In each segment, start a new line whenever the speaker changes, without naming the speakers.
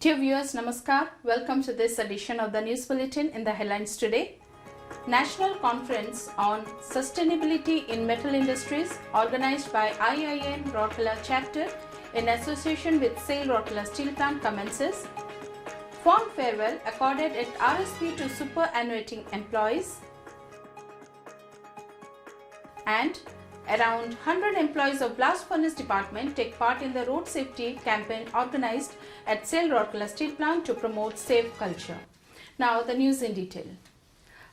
Dear viewers, Namaskar. Welcome to this edition of the News Bulletin in the headlines today. National Conference on Sustainability in Metal Industries organized by IIM Rourkela chapter in association with SAIL Rourkela Steel Plant commences. Fond farewell accorded at RSTV to superannuating employees. And around 100 employees of Blast Furnace Department take part in the road safety campaign organized at SAIL Rourkela Steel Plant to promote safe culture. Now the news in detail.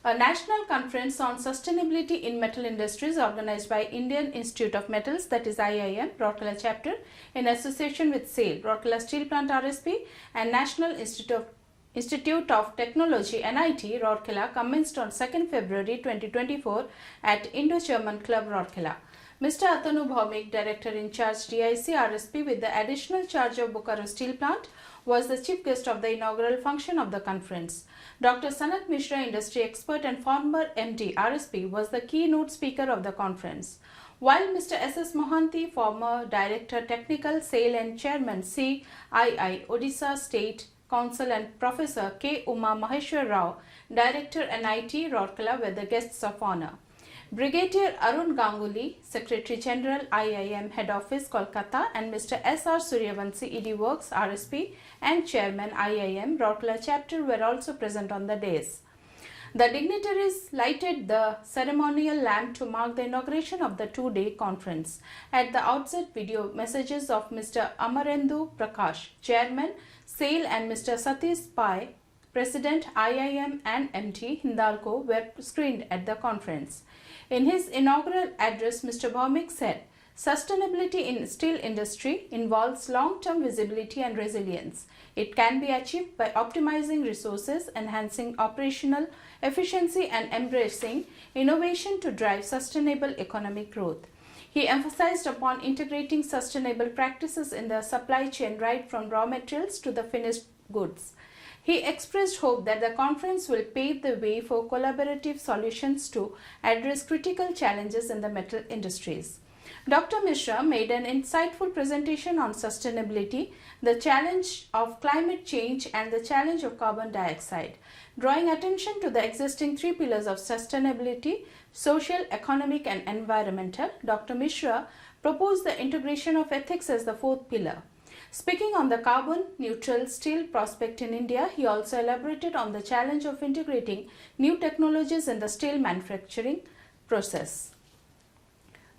A national conference on sustainability in metal industries organized by Indian Institute of Metals, that is IIM, Rourkela chapter, in association with SAIL, Rourkela Steel Plant RSP and National Institute of Technology NIT, Rourkela, commenced on 2nd February 2024 at Indo-German Club, Rourkela. Mr. Atanu Bhaumik, Director in Charge DIC RSP with the additional charge of Bokaro Steel Plant, was the chief guest of the inaugural function of the conference. Dr. Sanat Mishra, industry expert and former MD RSP, was the keynote speaker of the conference. While Mr. S.S. Mohanty, former Director Technical SAIL and Chairman CII Odisha State Council, and Professor K. Uma Maheshwar Rao, Director NIT Rourkela, were the guests of honor. Brigadier Arun Ganguly, Secretary General IIM Head Office Kolkata, and Mr. S.R. Suryavanshi, ED Works RSP and Chairman IIM Rourkela chapter were also present on the dais. The dignitaries lighted the ceremonial lamp to mark the inauguration of the two-day conference. At the outset, video messages of Mr. Amarendu Prakash, Chairman SAIL, and Mr. Satish Pai, President IIM and MT Hindalco, were screened at the conference. In his inaugural address, Mr. Bhaumik said, "Sustainability in steel industry involves long-term visibility and resilience. It can be achieved by optimizing resources, enhancing operational efficiency, and embracing innovation to drive sustainable economic growth." He emphasized upon integrating sustainable practices in the supply chain right from raw materials to the finished goods. He expressed hope that the conference will pave the way for collaborative solutions to address critical challenges in the metal industries. Dr. Mishra made an insightful presentation on sustainability, the challenge of climate change, and the challenge of carbon dioxide. Drawing attention to the existing three pillars of sustainability, social, economic, and environmental, Dr. Mishra proposed the integration of ethics as the fourth pillar. Speaking on the carbon neutral steel prospect in India, he also elaborated on the challenge of integrating new technologies in the steel manufacturing process.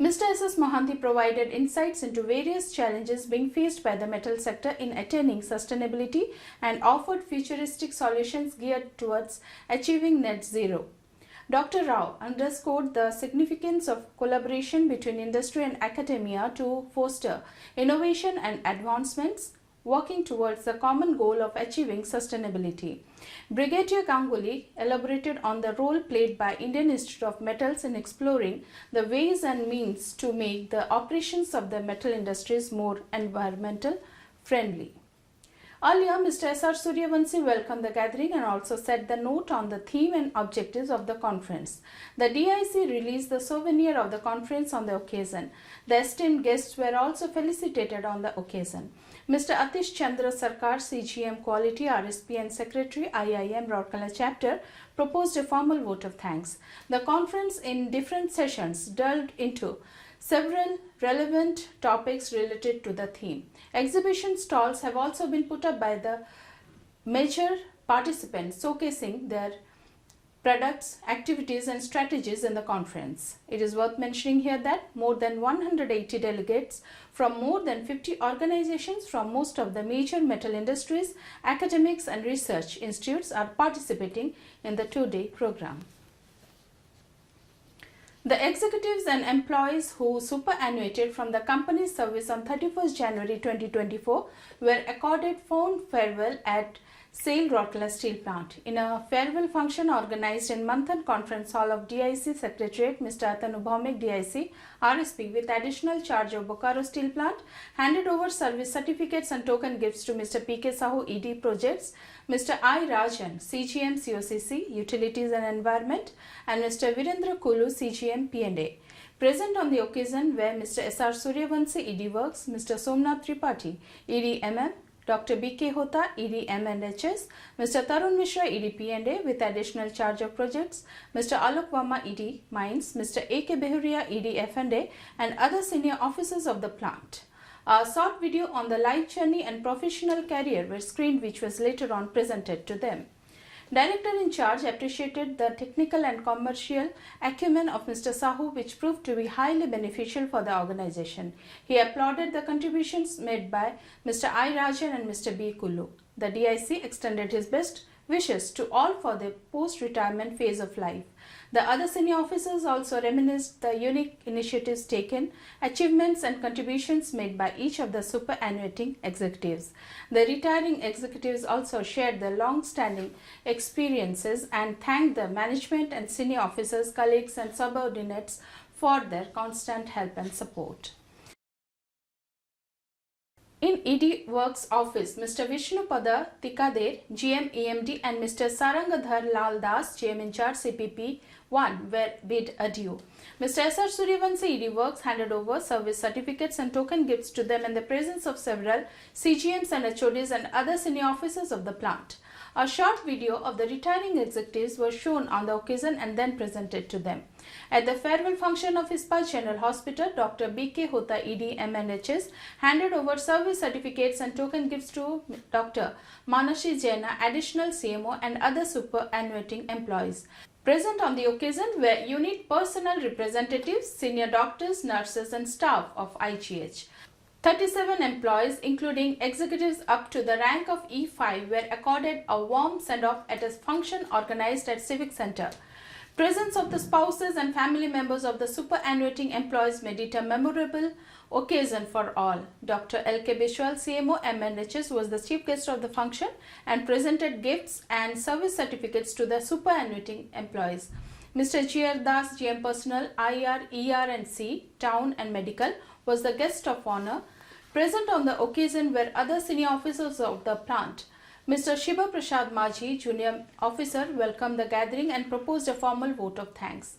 Mr. S.S. Mohanty provided insights into various challenges being faced by the metal sector in attaining sustainability and offered futuristic solutions geared towards achieving net zero. Dr. Rao underscored the significance of collaboration between industry and academia to foster innovation and advancements, working towards the common goal of achieving sustainability. Brigadier Ganguly elaborated on the role played by Indian Institute of Metals in exploring the ways and means to make the operations of the metal industries more environmental friendly. Earlier, Mr. S.R. Suryavanshi welcomed the gathering and also set the note on the theme and objectives of the conference. The DIC released the souvenir of the conference on the occasion. The esteemed guests were also felicitated on the occasion. Mr. Atish Chandra Sarkar, CGM Quality RSP and Secretary IIM Rourkela chapter, proposed a formal vote of thanks. The conference in different sessions delved into several relevant topics related to the theme. Exhibition stalls have also been put up by the major participants, showcasing their products, activities, and strategies in the conference. It is worth mentioning here that more than 180 delegates from more than 50 organizations from most of the major metal industries, academics, and research institutes are participating in the two-day program. The executives and employees who superannuated from the company's service on 31st January 2024 were accorded fond farewell at SAIL Rourkela Steel Plant. In a farewell function organized in Manthan Conference Hall of DIC Secretariat, Mr. Atanu Bhaumik, DIC, RSP, with additional charge of Bokaro Steel Plant, handed over service certificates and token gifts to Mr. P.K. Sahu, ED Projects, Mr. I. Rajan, CGM COCC, Utilities and Environment, and Mr. Virendra Kulu, CGM P&A. Present on the occasion were Mr. S.R. Suryavanshi, ED Works, Mr. Somnath Tripathi, ED MM, Dr. B.K. Hota, ED M&HS, Mr. Tarun Mishra, ED P&A with additional charge of projects, Mr. Alok Verma, ED Mines, Mr. A.K. Behuria, ED F&A and other senior officers of the plant. A short video on the life journey and professional career were screened, which was later on presented to them. Director in charge appreciated the technical and commercial acumen of Mr. Sahu, which proved to be highly beneficial for the organization. He applauded the contributions made by Mr. I. Rajan and Mr. B. Kulu. The DIC extended his best wishes to all for their post-retirement phase of life. The other senior officers also reminisced the unique initiatives taken, achievements and contributions made by each of the superannuating executives. The retiring executives also shared their long-standing experiences and thanked the management and senior officers, colleagues and subordinates for their constant help and support. In ED Works office, Mr. Vishnupada Tikader, GM EMD and Mr. Sarangadhar Lal Das, GM in charge CPP 1 were bid adieu. Mr. S.R. Suryavanshi, ED Works, handed over service certificates and token gifts to them in the presence of several CGMs and HODs and other senior officers of the plant. A short video of the retiring executives was shown on the occasion and then presented to them. At the farewell function of Ispat General Hospital, Dr. B.K. Hota, ED M&HS, handed over service certificates and token gifts to Dr. Manashi Jaina, additional CMO and other superannuating employees. Present on the occasion were unit personnel representatives, senior doctors, nurses and staff of IGH. 37 employees, including executives up to the rank of E5, were accorded a warm send-off at a function organized at Civic Center. Presence of the spouses and family members of the superannuating employees made it a memorable occasion for all. Dr. L.K. Bishwal, CMO M&HS, was the chief guest of the function and presented gifts and service certificates to the superannuating employees. Mr. G.R. Das, GM Personnel, IR, ER and C, Town and Medical, was the guest of honor. Present on the occasion were other senior officers of the plant. Mr. Shiva Prasad Majhi, junior officer, welcomed the gathering and proposed a formal vote of thanks.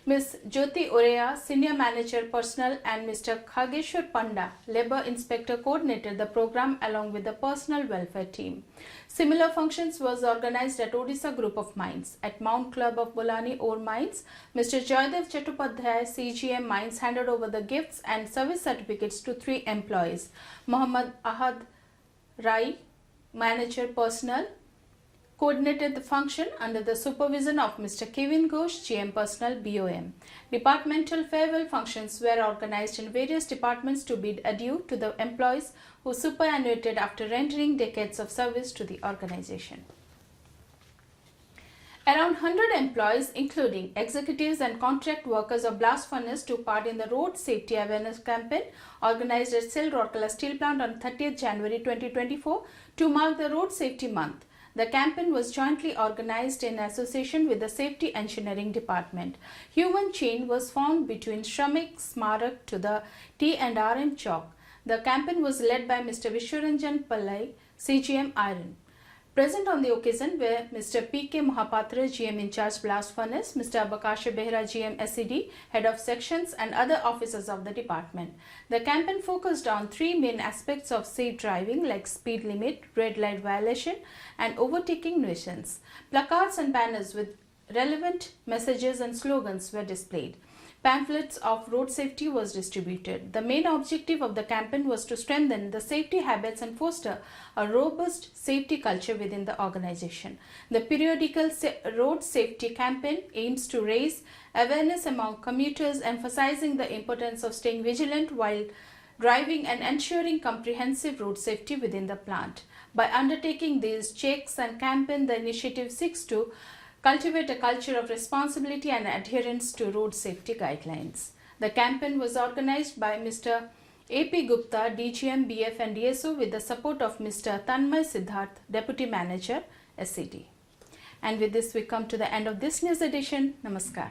Ms. Jyoti Orea, Senior Manager Personnel, and Mr. Khageshwar Panda, Labour Inspector, coordinated the program along with the Personal Welfare team. Similar functions was organized at Odisha Group of Mines. At Mount Club of Bolani Ore Mines, Mr. Jaydev Chattopadhyay, CGM Mines, handed over the gifts and service certificates to 3 employees. Muhammad Ahad Rai, Manager Personnel, coordinated the function under the supervision of Mr. Kevin Ghosh, GM Personnel, BOM. Departmental farewell functions were organized in various departments to bid adieu to the employees who superannuated after rendering decades of service to the organization. Around 100 employees, including executives and contract workers of blast furnace, took part in the road safety awareness campaign organized at Rourkela Steel Plant on 30th January 2024 to mark the Road Safety Month. The campaign was jointly organized in association with the Safety Engineering Department. Human chain was formed between Shramik Smarak to the T&RM Chowk. The campaign was led by Mr. Vishwaranjan Pillai, CGM Iron. Present on the occasion were Mr. P.K. Mohapatra, GM in charge blast furnace, Mr. Abakash Behra, GM SED, head of sections and other officers of the department. The campaign focused on 3 main aspects of safe driving like speed limit, red light violation and overtaking nuisance. Placards and banners with relevant messages and slogans were displayed. Pamphlets of road safety was distributed. The main objective of the campaign was to strengthen the safety habits and foster a robust safety culture within the organization. The periodical road safety campaign aims to raise awareness among commuters, emphasizing the importance of staying vigilant while driving and ensuring comprehensive road safety within the plant. By undertaking these checks and campaign, the initiative seeks to cultivate a culture of responsibility and adherence to road safety guidelines. The campaign was organized by Mr. A.P. Gupta, DGM, BF and DSO with the support of Mr. Tanmay Siddharth, Deputy Manager, SCD. And with this we come to the end of this news edition. Namaskar.